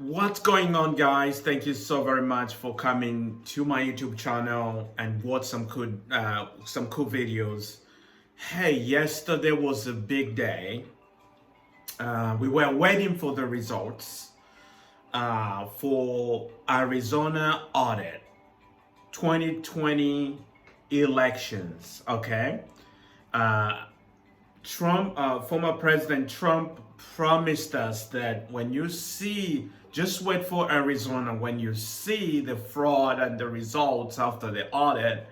What's going on, guys? Thank you so very much for coming to my YouTube channel and watch some cool videos. Hey, yesterday was a big day. We were waiting for the results for Arizona audit 2020 elections. Okay, former President Trump promised us that when you see, just wait for Arizona, when you see the fraud and the results after the audit,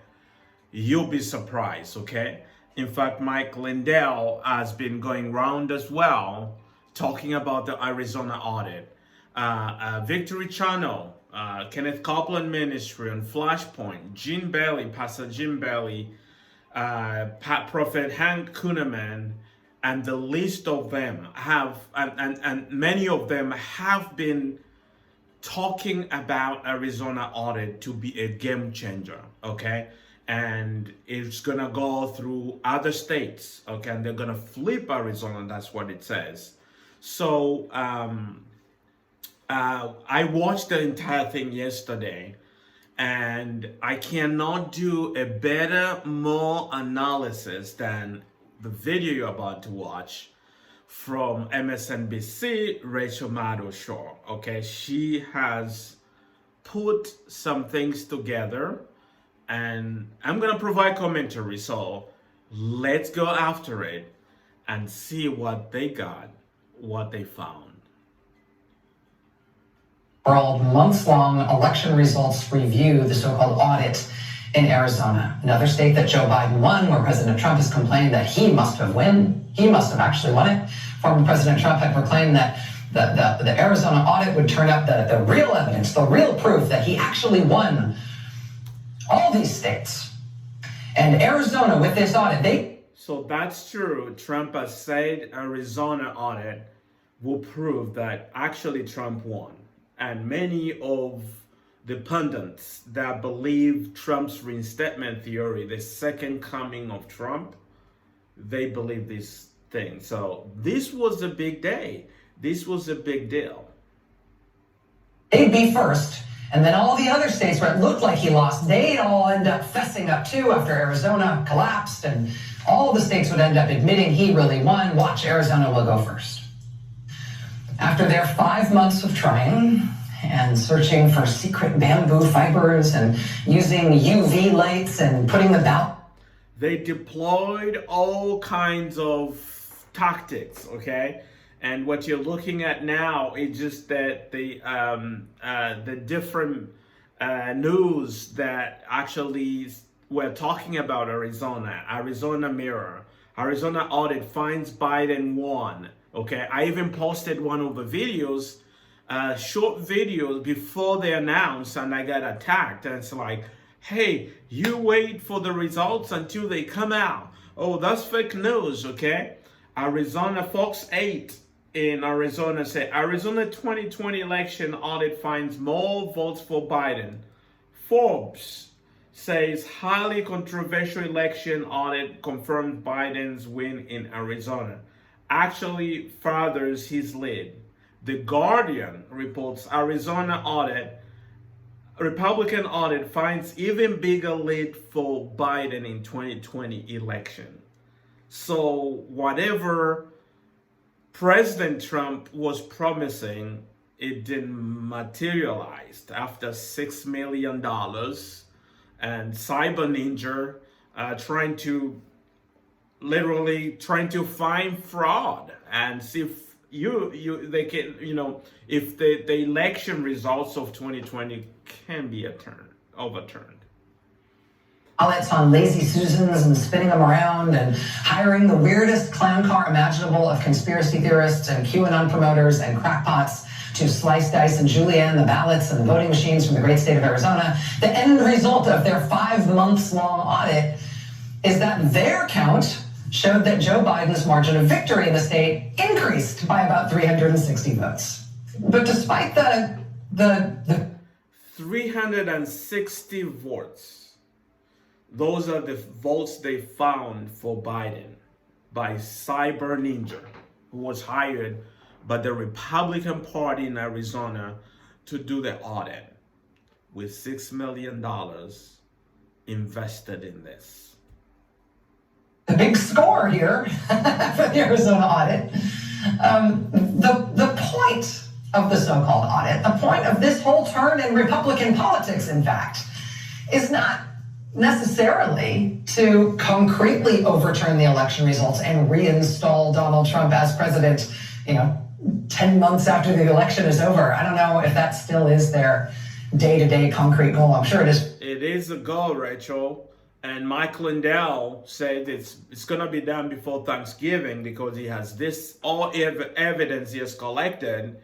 you'll be surprised, okay? In fact, Mike Lindell has been going around as well, talking about the Arizona audit. Victory Channel, Kenneth Copeland Ministry on Flashpoint, Pastor Jim Bailey, Prophet Hank Kuhneman, and the list of them have, and many of them have been talking about Arizona audit to be a game changer, okay? And it's gonna go through other states, okay? And they're gonna flip Arizona, that's what it says. So I watched the entire thing yesterday, and I cannot do a better, more analysis than the video you're about to watch from MSNBC, Rachel Maddow Shaw. Okay, she has put some things together, and I'm gonna provide commentary. So let's go after it and see what they got, what they found. World months-long election results review, the so-called audit in Arizona, another state that Joe Biden won, where President Trump has complained that he must have actually won it. Former President Trump had proclaimed that the Arizona audit would turn up the real evidence, the real proof that he actually won all these states. And Arizona, with this audit, So that's true. Trump has said Arizona audit will prove that actually Trump won. And many of the pundits that believe Trump's reinstatement theory, the second coming of Trump, they believe this thing. So this was a big day. This was a big deal. They'd be first, and then all the other states where it looked like he lost, they'd all end up fessing up too after Arizona collapsed, and all the states would end up admitting he really won. Watch, Arizona will go first. After their 5 months of trying and searching for secret bamboo fibers and using UV lights and putting the ballot. They deployed all kinds of tactics, okay? And what you're looking at now is just that the different news that actually were talking about Arizona Mirror, Arizona audit finds Biden won, okay? I even posted one of the videos, short videos before they announced, and I got attacked. And it's like, hey, you wait for the results until they come out. Oh, that's fake news, okay? Arizona, Fox 8 in Arizona said, Arizona 2020 election audit finds more votes for Biden. Forbes says highly controversial election audit confirmed Biden's win in Arizona. Actually furthers his lead. The Guardian reports Arizona audit, Republican audit finds even bigger lead for Biden in 2020 election. So whatever President Trump was promising, it didn't materialize. After $6 million and Cyber Ninja trying to find fraud and see if they can, if the election results of 2020 can be overturned. Ballots on lazy Susans and spinning them around and hiring the weirdest clown car imaginable of conspiracy theorists and QAnon promoters and crackpots to slice, dice, and julienne the ballots and the voting machines from the great state of Arizona. The end result of their 5 months long audit is that their count showed that Joe Biden's margin of victory in the state increased by about 360 votes. But despite the 360 votes, those are the votes they found for Biden by Cyber Ninja, who was hired but the Republican Party in Arizona to do the audit with $6 million invested in this. The big score here for the Arizona audit. The point of the so-called audit, the point of this whole turn in Republican politics, in fact, is not necessarily to concretely overturn the election results and reinstall Donald Trump as president, 10 months after the election is over. I don't know if that still is their day-to-day concrete goal. I'm sure it is. It is a goal, Rachel. And Mike Lindell said it's going to be done before Thanksgiving because he has all evidence he has collected.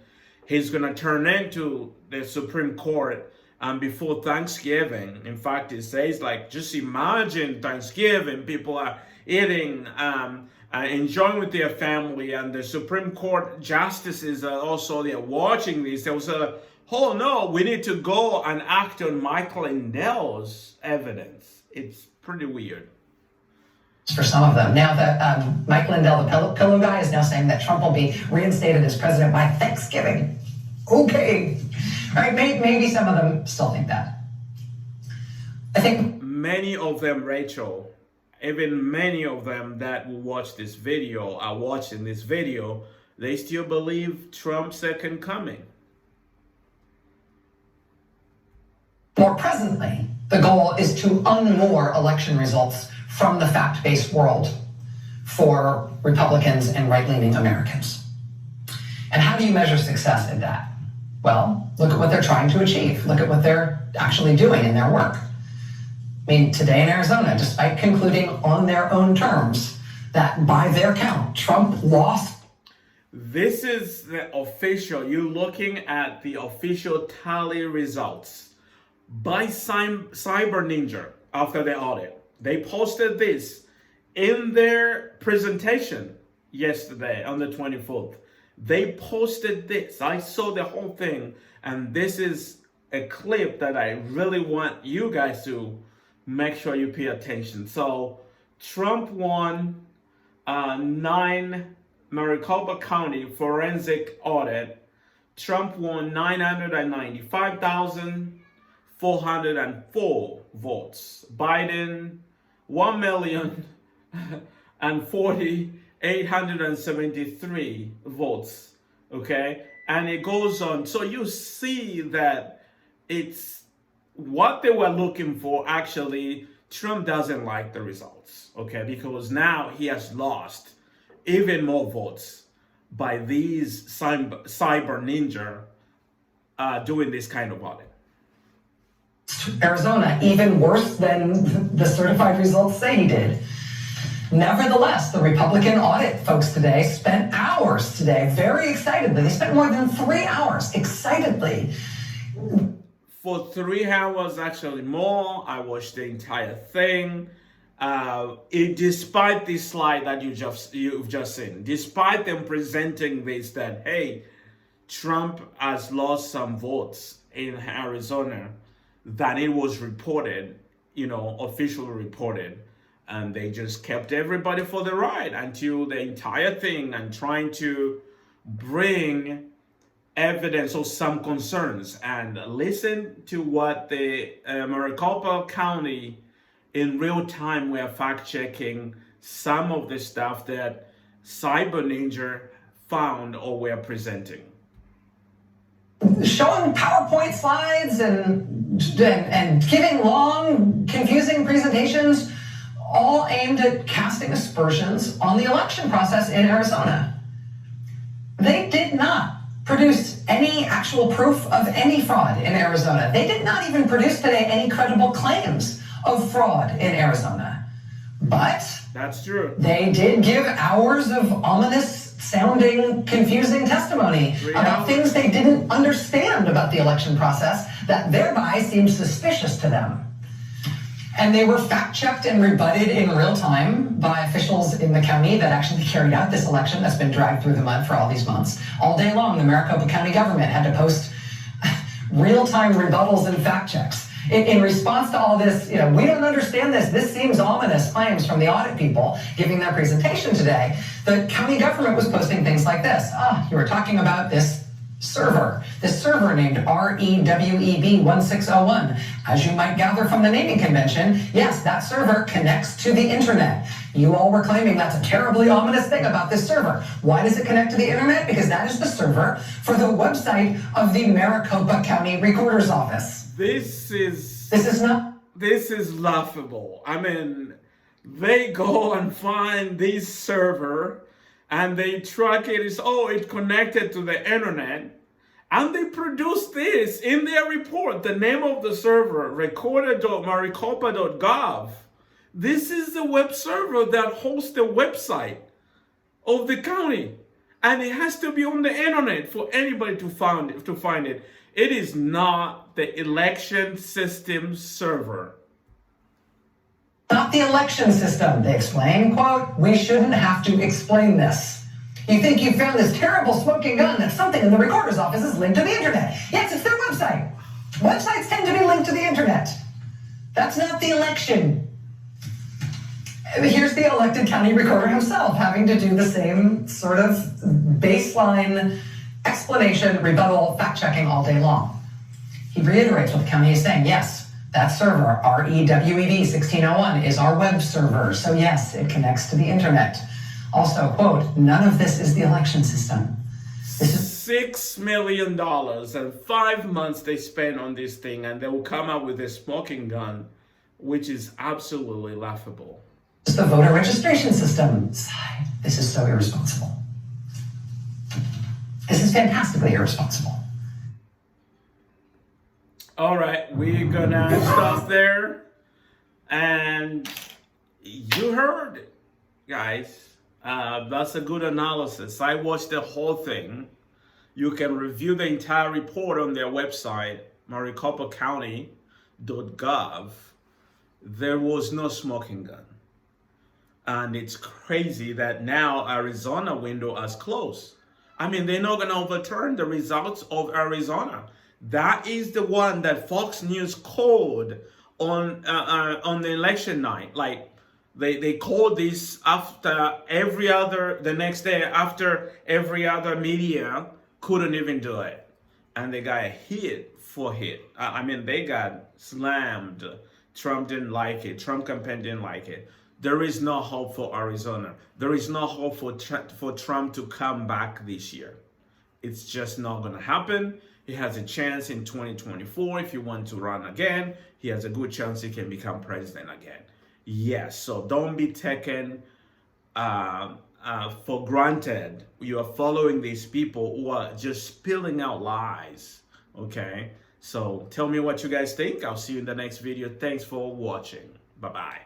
He's going to turn into the Supreme Court before Thanksgiving. In fact, it says, just imagine Thanksgiving, people are eating, enjoying with their family, and the Supreme Court justices are also there watching this. They will say, oh no, we need to go and act on Mike Lindell's evidence. It's pretty weird. For some of them. Now that Mike Lindell, the pillow guy, is now saying that Trump will be reinstated as president by Thanksgiving. Okay. Right? Maybe some of them still think that. I think many of them, Rachel, even many of them that will watch this video, are watching this video, they still believe Trump's second coming. More presently, the goal is to unmoor election results from the fact-based world for Republicans and right-leaning Americans. And how do you measure success in that? Well, look at what they're trying to achieve. Look at what they're actually doing in their work. I mean, today in Arizona, despite concluding on their own terms that by their count, Trump lost. This is the official, you're looking at the official tally results by Cyber Ninja after the audit. They posted this in their presentation yesterday on the 24th. They posted this. I saw the whole thing, and this is a clip that I really want you guys to make sure you pay attention. So Trump won 9 Maricopa County forensic audit. Trump won 995,404 votes. Biden 1,040,873 votes. Okay, and it goes on. So you see that it's what they were looking for. Actually, Trump doesn't like the results. Okay, because now he has lost even more votes by these cyber ninja doing this kind of audit. Arizona, even worse than the certified results say he did. Nevertheless, the Republican audit folks today spent hours today, very excitedly. They spent more than 3 hours excitedly. For 3 hours, actually more. I watched the entire thing. Despite this slide that you've just seen, despite them presenting this, that hey, Trump has lost some votes in Arizona, that it was reported, officially reported, and they just kept everybody for the ride until the entire thing and trying to bring evidence of some concerns. And listen to what the Maricopa County in real time were fact checking some of the stuff that Cyber Ninja found or were presenting. Showing PowerPoint slides and giving long, confusing presentations, all aimed at casting aspersions on the election process in Arizona. They did not produce any actual proof of any fraud in Arizona. They did not even produce today any credible claims of fraud in Arizona. But that's true. They did give hours of ominous sounding, confusing testimony about things they didn't understand about the election process that thereby seemed suspicious to them. And they were fact-checked and rebutted in real time by officials in the county that actually carried out this election that's been dragged through the mud for all these months. All day long, the Maricopa County government had to post real-time rebuttals and fact checks. In response to all this, we don't understand this. This seems ominous claims from the audit people giving their presentation today. The county government was posting things like this. You were talking about this server named REWEB1601. As you might gather from the naming convention, yes, that server connects to the internet. You all were claiming that's a terribly ominous thing about this server. Why does it connect to the internet? Because that is the server for the website of the Maricopa County Recorder's Office. This is laughable. I mean, they go and find this server and they track it. It's connected to the internet. And they produce this in their report. The name of the server, recorder.maricopa.gov. This is the web server that hosts the website of the county. And it has to be on the internet for anybody to find it. It is not the election system server. Not the election system, they explain. Quote, we shouldn't have to explain this. You think you found this terrible smoking gun that something in the recorder's office is linked to the internet. Yes, it's their website. Websites tend to be linked to the internet. That's not the election. Here's the elected county recorder himself having to do the same sort of baseline explanation, rebuttal, fact-checking all day long. He reiterates what the county is saying. Yes, that server, REWEB1601, is our web server. So yes, it connects to the internet. Also, quote, none of this is the election system. This is $6 million and 5 months they spent on this thing, and they will come out with a smoking gun, which is absolutely laughable. the voter registration system. This is so irresponsible. This is fantastically irresponsible. All right, we're gonna stop there. And you heard it, guys. That's a good analysis. I watched the whole thing. You can review the entire report on their website, maricopacounty.gov. There was no smoking gun. And it's crazy that now Arizona window has closed. I mean, they're not going to overturn the results of Arizona. That is the one that Fox News called on the election night. Like, they called this after the next day, after every other media couldn't even do it. And they got hit for hit. I mean, they got slammed. Trump didn't like it. Trump campaign didn't like it. There is no hope for Arizona. There is no hope for Trump to come back this year. It's just not going to happen. He has a chance in 2024. If he wants to run again, he has a good chance he can become president again. Yes, so don't be taken for granted. You are following these people who are just spilling out lies, okay? So tell me what you guys think. I'll see you in the next video. Thanks for watching. Bye-bye.